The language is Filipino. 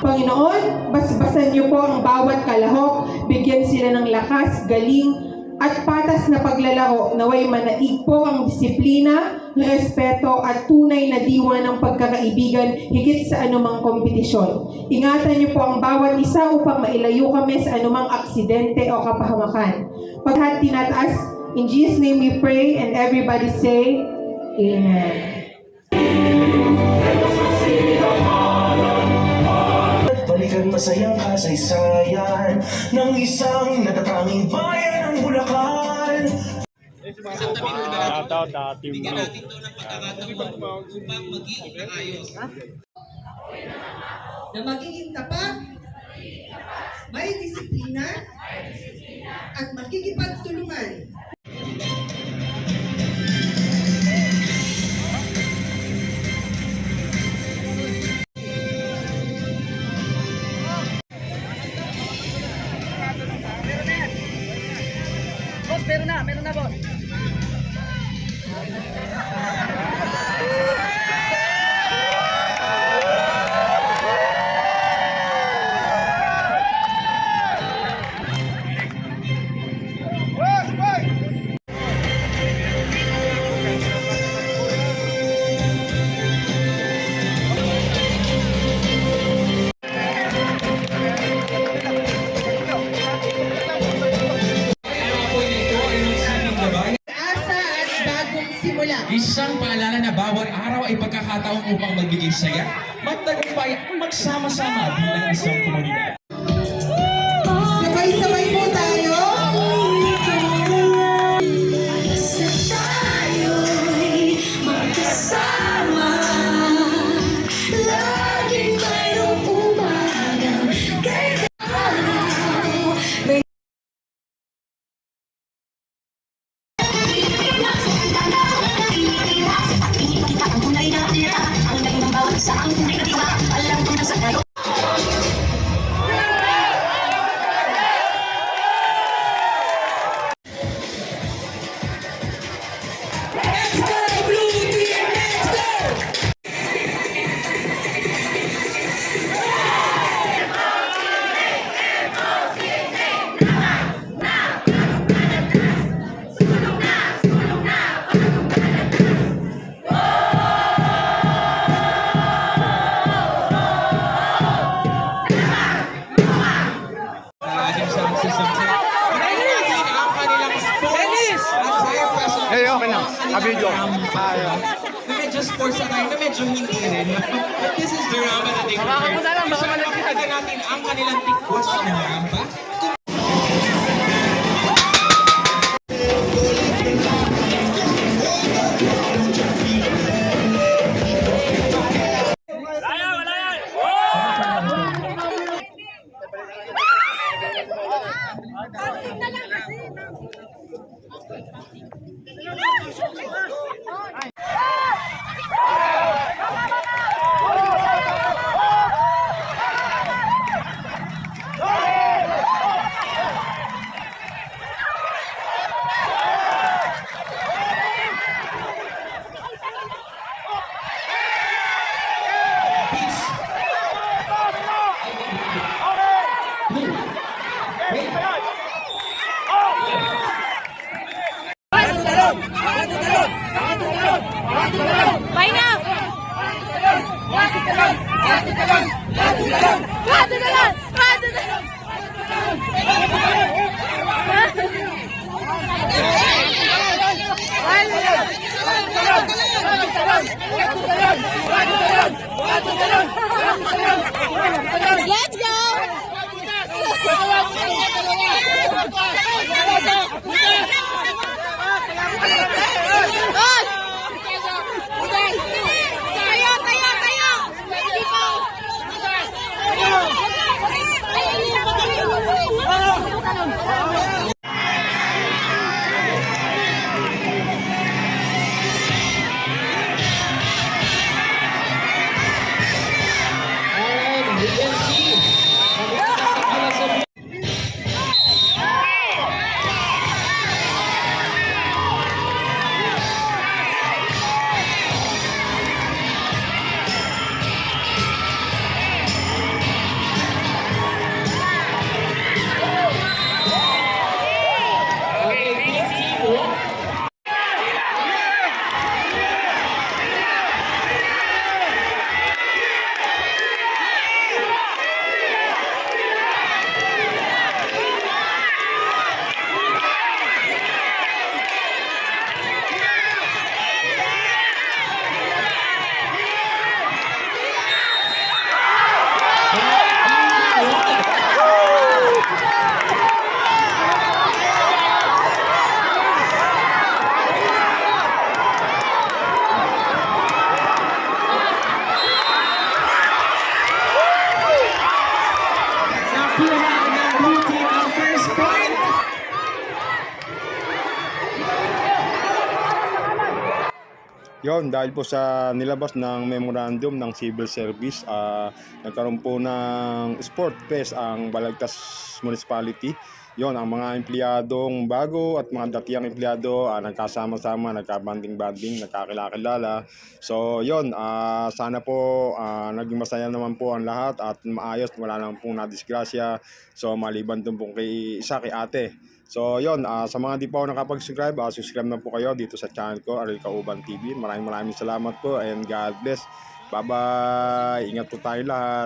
Panginoon, basbasan niyo po ang bawat kalahok, bigyan sila ng lakas, galing, at patas na paglalaro. Naway manaig po ang disiplina, respeto, at tunay na diwa ng pagkakaibigan higit sa anumang kompetisyon. Ingatan niyo po ang bawat isa upang mailayo kami sa anumang aksidente o kapahamakan. Pagkat tinataas, in Jesus' name we pray, and everybody say, Amen. Balikan masayang kasaysayan ng isang natatanging bayan ng Bulacan. Bigyan natin ito ng pagkakataon upang maging maayos. Na magiging tapat, may disiplina, at makikipagtulungan. Meron na, boss. Isang paalala na bawat araw ay pagkakataon upang magbigay saya, magtagumpay at magsama-sama bilang isang komunidad. Sabay-sabay po tayo. Tayo'y magkasama, laging mayroong umagang kailangan. Saan kung di ka diba, alam ko na sa kayo. Video. Medyo sports na tayo na medyo hindi rin. But this is the Ramba na take Baka makikita natin ang kanilang tikwas ng Ramba. Let's go! Yon, dahil po sa nilabas ng memorandum ng civil service, nagkaroon po ng sport fest ang Balagtas Municipality. Yon, ang mga empleyadong bago at mga datiyang empleyado nagkasama-sama, nagkabanding-banding, nagkakilala. So yon, sana po naging masaya naman po ang lahat at maayos, wala lang pong nadisgrasya. So maliban dun po kay ate. So yon, sa mga di pa ako nakapag-subscribe, subscribe na po kayo dito sa channel ko, Ariel Kauban TV. Maraming salamat po and God bless. Bye-bye! Ingat po tayo lahat.